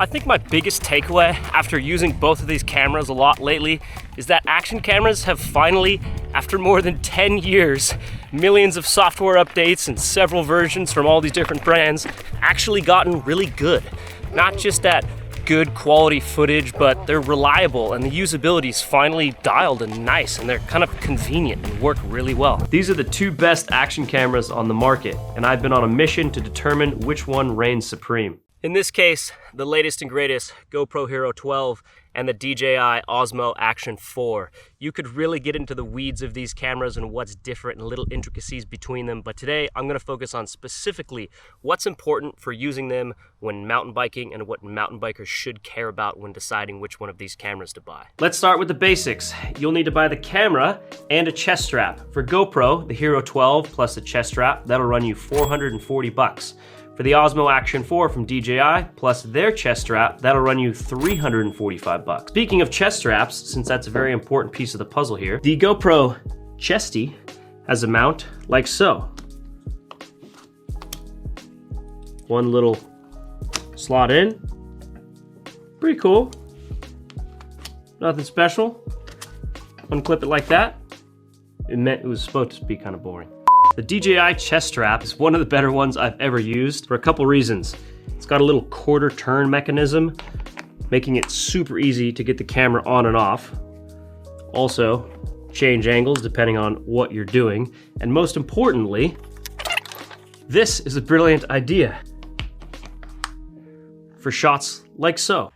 I think my biggest takeaway after using both of these cameras a lot lately is that action cameras have finally, after more than 10 years, millions of software updates and several versions from all these different brands, actually gotten really good. Not just at good quality footage, but they're reliable and the usability is finally dialed and nice, and they're kind of convenient and work really well. These are the two best action cameras on the market, and I've been on a mission to determine which one reigns supreme. In this case, the latest and greatest GoPro Hero 12 and the DJI Osmo Action 4. You could really get into the weeds of these cameras and what's different and little intricacies between them, but today I'm going to focus on specifically what's important for using them when mountain biking and what mountain bikers should care about when deciding which one of these cameras to buy. Let's start with the basics. You'll need to buy the camera and a chest strap. For GoPro, the Hero 12 plus the chest strap, that'll run you $440. For the Osmo Action 4 from DJI, plus their chest strap, that'll run you $345. Speaking of chest straps, since that's a very important piece of the puzzle here, the GoPro Chesty has a mount like so. One little slot in. Pretty cool. Nothing special. Unclip it like that. It was supposed to be kind of boring. The DJI chest strap is one of the better ones I've ever used for a couple reasons. It's got a little quarter turn mechanism, making it super easy to get the camera on and off. Also, change angles depending on what you're doing. And most importantly, this is a brilliant idea for shots like so.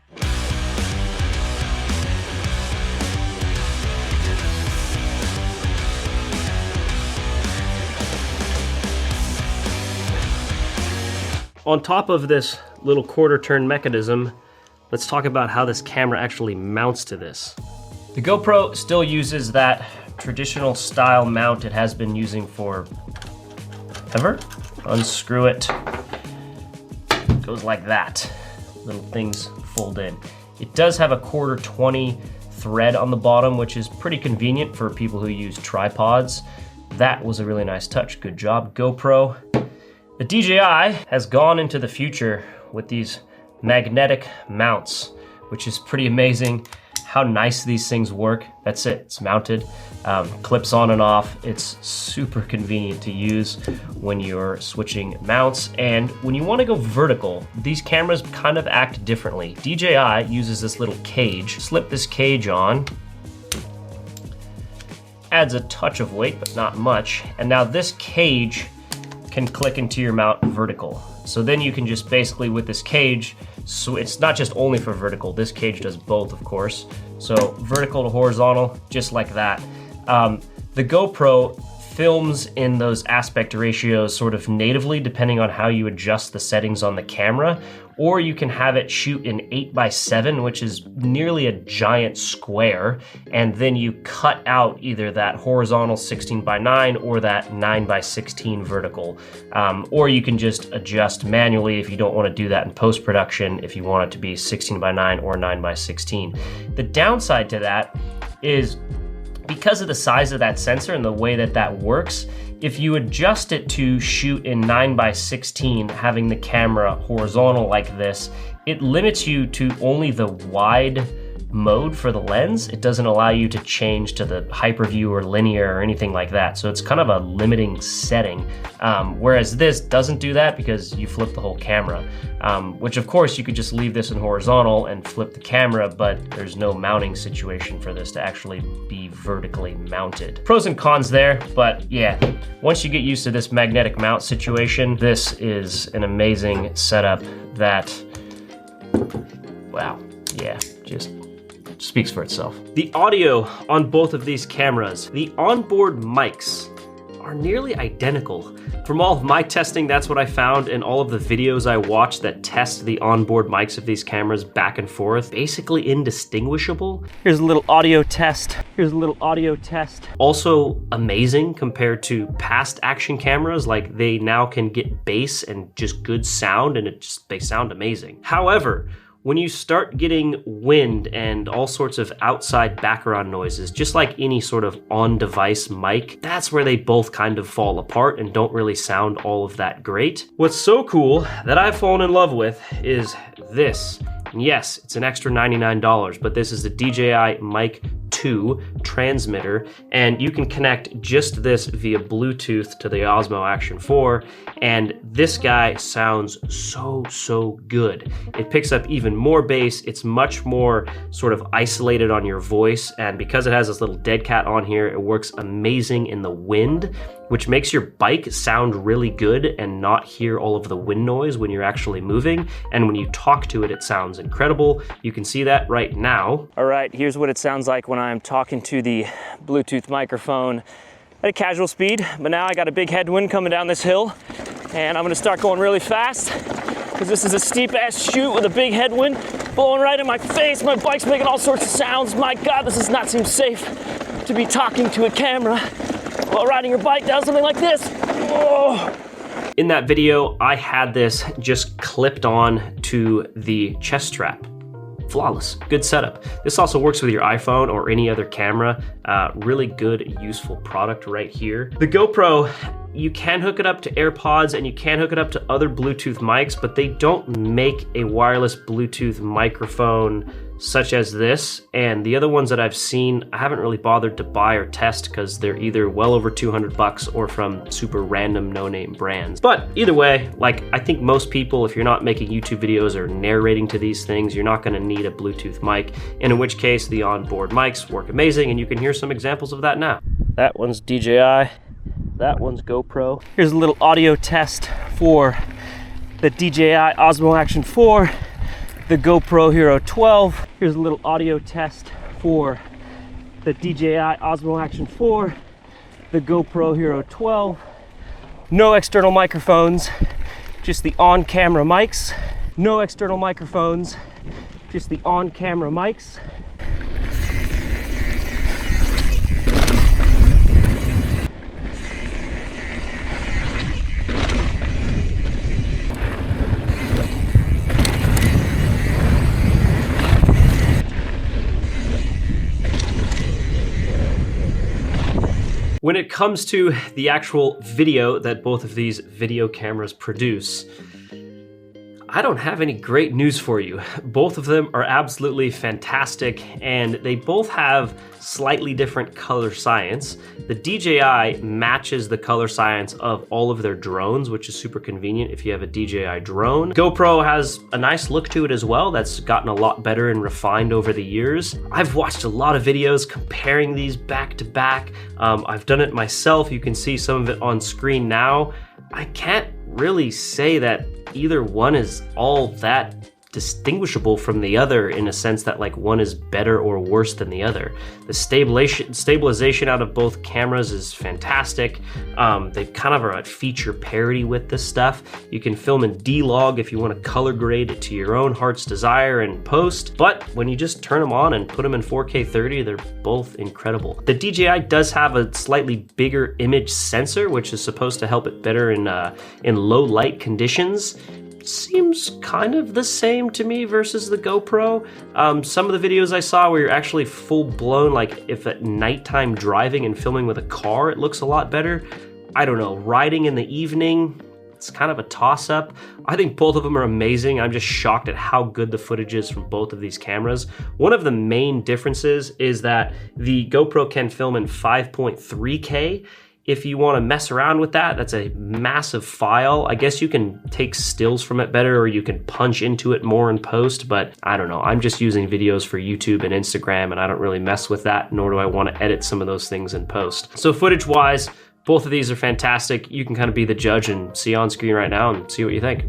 On top of this little quarter turn mechanism, let's talk about how this camera actually mounts to this. The GoPro still uses that traditional style mount it has been using for ever. Unscrew it, goes like that. Little things fold in. It does have a quarter 20 thread on the bottom, which is pretty convenient for people who use tripods. That was a really nice touch. Good job, GoPro. The DJI has gone into the future with these magnetic mounts, which is pretty amazing how nice these things work. That's it, it's mounted, clips on and off. It's super convenient to use when you're switching mounts. And when you want to go vertical, these cameras kind of act differently. DJI uses this little cage. Slip this cage on. Adds a touch of weight, but not much. And now this cage can click into your mount vertical. So then you can just basically with this cage, so it's not just only for vertical, this cage does both of course. So vertical to horizontal, just like that. The GoPro films in those aspect ratios sort of natively depending on how you adjust the settings on the camera, or you can have it shoot in 8x7, which is nearly a giant square, and then you cut out either that horizontal 16:9 or that 9:16 vertical. Or you can just adjust manually if you don't want to do that in post-production, if you want it to be 16:9 or 9:16. The downside to that is because of the size of that sensor and the way that that works, if you adjust it to shoot in 9:16, having the camera horizontal like this, it limits you to only the wide mode for the lens. It doesn't allow you to change to the hyperview or linear or anything like that. So it's kind of a limiting setting. Whereas this doesn't do that because you flip the whole camera, which of course you could just leave this in horizontal and flip the camera, but there's no mounting situation for this to actually be vertically mounted. Pros and cons there, but yeah, once you get used to this magnetic mount situation, this is an amazing setup that, wow, yeah, just speaks for itself. The audio on both of these cameras, the onboard mics are nearly identical. From all of my testing, that's what I found, and all of the videos I watched that test the onboard mics of these cameras back and forth, basically indistinguishable. Here's a little audio test. Here's a little audio test. Also amazing compared to past action cameras, like they now can get bass and just good sound, and they sound amazing. However, when you start getting wind and all sorts of outside background noises, just like any sort of on-device mic, that's where they both kind of fall apart and don't really sound all of that great. What's so cool that I've fallen in love with is this And yes, it's an extra $99, but this is the DJI Mic 2 transmitter, and you can connect just this via Bluetooth to the Osmo Action 4, and this guy sounds so good. It picks up even more bass. It's much more sort of isolated on your voice, and because it has this little dead cat on here, it works amazing in the wind, which makes your bike sound really good and not hear all of the wind noise when you're actually moving. And when you talk to it, it sounds incredible. You can see that right now. All right, here's what it sounds like when I'm talking to the Bluetooth microphone at a casual speed. But now I got a big headwind coming down this hill, and I'm gonna start going really fast because this is a steep ass chute with a big headwind blowing right in my face. My bike's making all sorts of sounds. My God, this does not seem safe to be talking to a camera while riding your bike down something like this. Oh. In that video, I had this just clipped on to the chest strap. Flawless, good setup. This also works with your iPhone or any other camera. Really good, useful product right here. The GoPro, you can hook it up to AirPods and you can hook it up to other Bluetooth mics, but they don't make a wireless Bluetooth microphone such as this. And the other ones that I've seen, I haven't really bothered to buy or test because they're either well over 200 bucks or from super random no-name brands. But either way, like, I think most people, if you're not making YouTube videos or narrating to these things, you're not gonna need a Bluetooth mic, and in which case the onboard mics work amazing, and you can hear some examples of that now. That one's DJI, that one's GoPro. Here's a little audio test for the DJI Osmo Action 4, the GoPro Hero 12. Here's a little audio test for the DJI Osmo Action 4, the GoPro Hero 12. No external microphones, just the on-camera mics. No external microphones, just the on-camera mics. When it comes to the actual video that both of these video cameras produce, I don't have any great news for you. Both of them are absolutely fantastic, and they both have slightly different color science. The DJI matches the color science of all of their drones, which is super convenient if you have a DJI drone. GoPro has a nice look to it as well that's gotten a lot better and refined over the years. I've watched a lot of videos comparing these back to back. I've done it myself. You can see some of it on screen now. I can't really say that either one is all that distinguishable from the other in a sense that like one is better or worse than the other. The stabilization out of both cameras is fantastic. They kind of are at feature parity with this stuff. You can film in D-Log if you want to color grade it to your own heart's desire in post, but when you just turn them on and put them in 4K 30, they're both incredible. The DJI does have a slightly bigger image sensor, which is supposed to help it better in low light conditions. Seems kind of the same to me versus the GoPro. Some of the videos I saw where you're actually full blown, like if at nighttime driving and filming with a car, it looks a lot better. I don't know, riding in the evening, it's kind of a toss up. I think both of them are amazing. I'm just shocked at how good the footage is from both of these cameras. One of the main differences is that the GoPro can film in 5.3K. If you want to mess around with that, that's a massive file. I guess you can take stills from it better, or you can punch into it more in post, but I don't know. I'm just using videos for YouTube and Instagram, and I don't really mess with that, nor do I want to edit some of those things in post. So footage-wise, both of these are fantastic. You can kind of be the judge and see on screen right now and see what you think.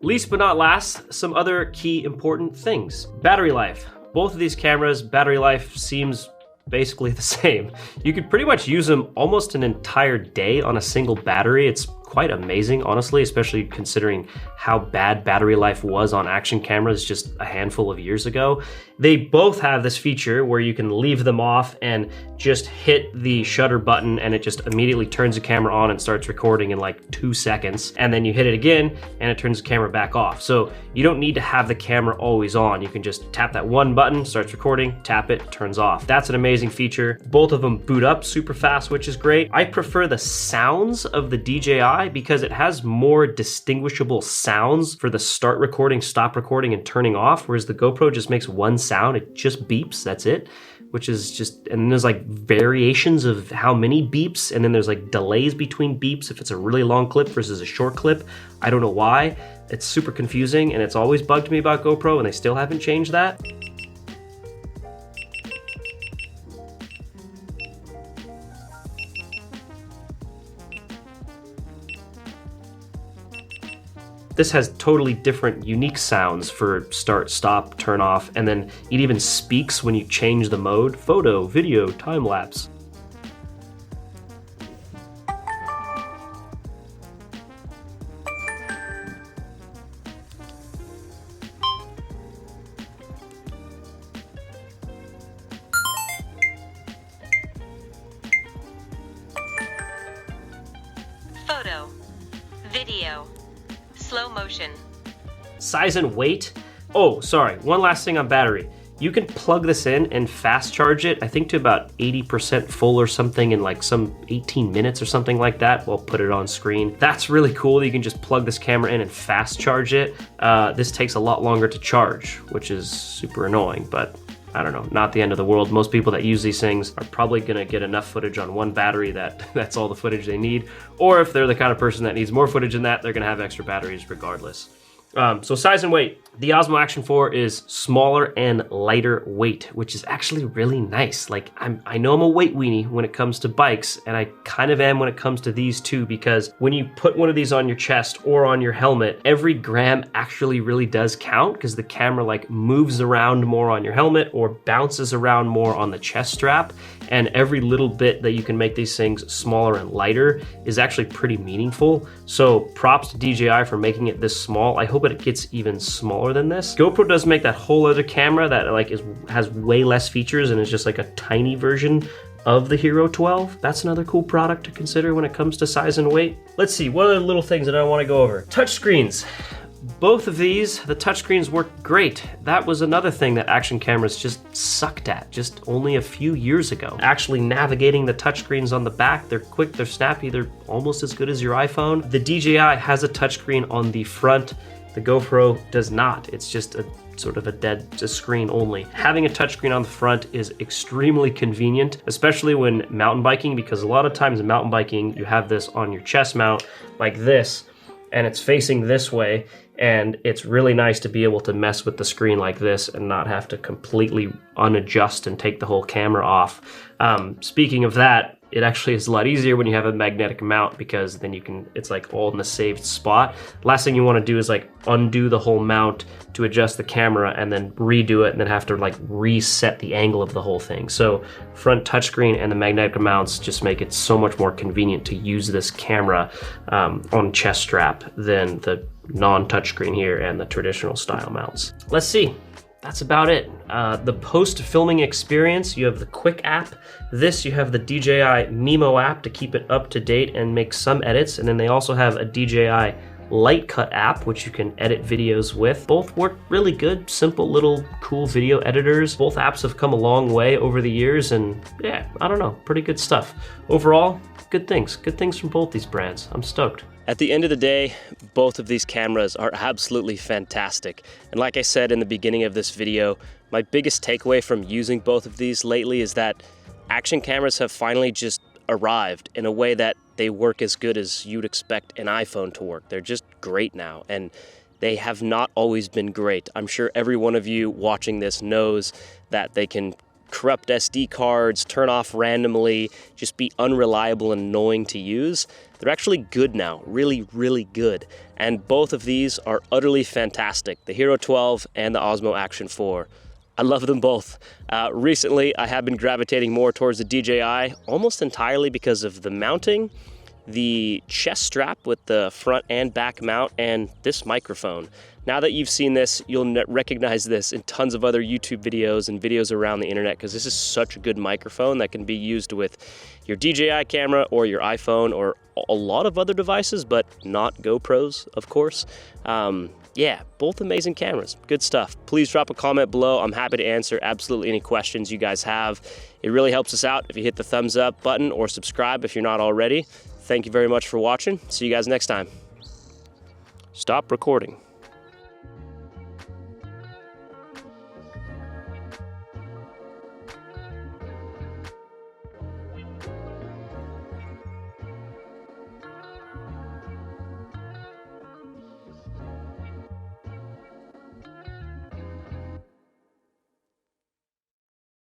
Least but not last, some other key important things. Battery life. Both of these cameras, battery life seems basically the same. You could pretty much use them almost an entire day on a single battery. It's quite amazing, honestly, especially considering how bad battery life was on action cameras just a handful of years ago. They both have this feature where you can leave them off and just hit the shutter button and it just immediately turns the camera on and starts recording in like 2 seconds. And then you hit it again and it turns the camera back off. So you don't need to have the camera always on. You can just tap that one button, starts recording, tap it, turns off. That's an amazing feature. Both of them boot up super fast, which is great. I prefer the sounds of the DJI because it has more distinguishable sounds for the start recording, stop recording, and turning off, whereas the GoPro just makes one sound. It just beeps, that's it, which is just, and then there's like variations of how many beeps, and then there's like delays between beeps if it's a really long clip versus a short clip. I don't know why. It's super confusing, and it's always bugged me about GoPro, and they still haven't changed that. This has totally different, unique sounds for start, stop, turn off, and then it even speaks when you change the mode. Photo, video, time lapse. Photo, video, slow motion. Size and weight. Oh, sorry, one last thing on battery. You can plug this in and fast charge it, I think to about 80% full or something in like some 18 minutes or something like that. We'll put it on screen. That's really cool that you can just plug this camera in and fast charge it. This takes a lot longer to charge, which is super annoying, but I don't know, not the end of the world. Most people that use these things are probably gonna get enough footage on one battery that's all the footage they need. Or if they're the kind of person that needs more footage than that, they're gonna have extra batteries regardless. So size and weight. The Osmo Action 4 is smaller and lighter weight, which is actually really nice. Like I know I'm a weight weenie when it comes to bikes, and I kind of am when it comes to these too, because when you put one of these on your chest or on your helmet, every gram actually really does count because the camera like moves around more on your helmet or bounces around more on the chest strap. And every little bit that you can make these things smaller and lighter is actually pretty meaningful. So props to DJI for making it this small. I hope it gets even smaller than this. GoPro does make that whole other camera that like has way less features and is just like a tiny version of the Hero 12. That's another cool product to consider when it comes to size and weight. Let's see, what other little things that I want to go over? Touchscreens. Both of these, the touchscreens work great. That was another thing that action cameras just sucked at just only a few years ago. Actually navigating the touchscreens on the back, they're quick, they're snappy, they're almost as good as your iPhone. The DJI has a touchscreen on the front. The GoPro does not. It's just a sort of a dead screen only. Having a touchscreen on the front is extremely convenient, especially when mountain biking, because a lot of times in mountain biking, you have this on your chest mount like this, and it's facing this way. And it's really nice to be able to mess with the screen like this and not have to completely unadjust and take the whole camera off. Speaking of that, it actually is a lot easier when you have a magnetic mount, because then you can, it's like all in the saved spot. Last thing you want to do is like undo the whole mount to adjust the camera and then redo it and then have to like reset the angle of the whole thing. So front touchscreen and the magnetic mounts just make it so much more convenient to use this camera on chest strap than the non-touchscreen here and the traditional style mounts. Let's see. That's about it. The post-filming experience, you have the Quick app. This, you have the DJI Mimo app to keep it up to date and make some edits. And then they also have a DJI Lightcut app, which you can edit videos with. Both work really good, simple little cool video editors. Both apps have come a long way over the years, and yeah, I don't know, pretty good stuff. Overall, good things from both these brands. I'm stoked. At the end of the day, both of these cameras are absolutely fantastic. And like I said in the beginning of this video, my biggest takeaway from using both of these lately is that action cameras have finally just arrived in a way that they work as good as you'd expect an iPhone to work. They're just great now, and they have not always been great. I'm sure every one of you watching this knows that they can corrupt SD cards, turn off randomly, just be unreliable and annoying to use. They're actually good now, really, really good. And both of these are utterly fantastic, the Hero 12 and the Osmo Action 4. I love them both. Recently, I have been gravitating more towards the DJI, almost entirely because of the mounting, the chest strap with the front and back mount, and this microphone. Now that you've seen this, you'll recognize this in tons of other YouTube videos and videos around the internet, because this is such a good microphone that can be used with your DJI camera or your iPhone or a lot of other devices, but not GoPros, of course. Yeah, both amazing cameras. Good stuff. Please drop a comment below. I'm happy to answer absolutely any questions you guys have. It really helps us out if you hit the thumbs up button or subscribe if you're not already. Thank you very much for watching. See you guys next time. Stop recording.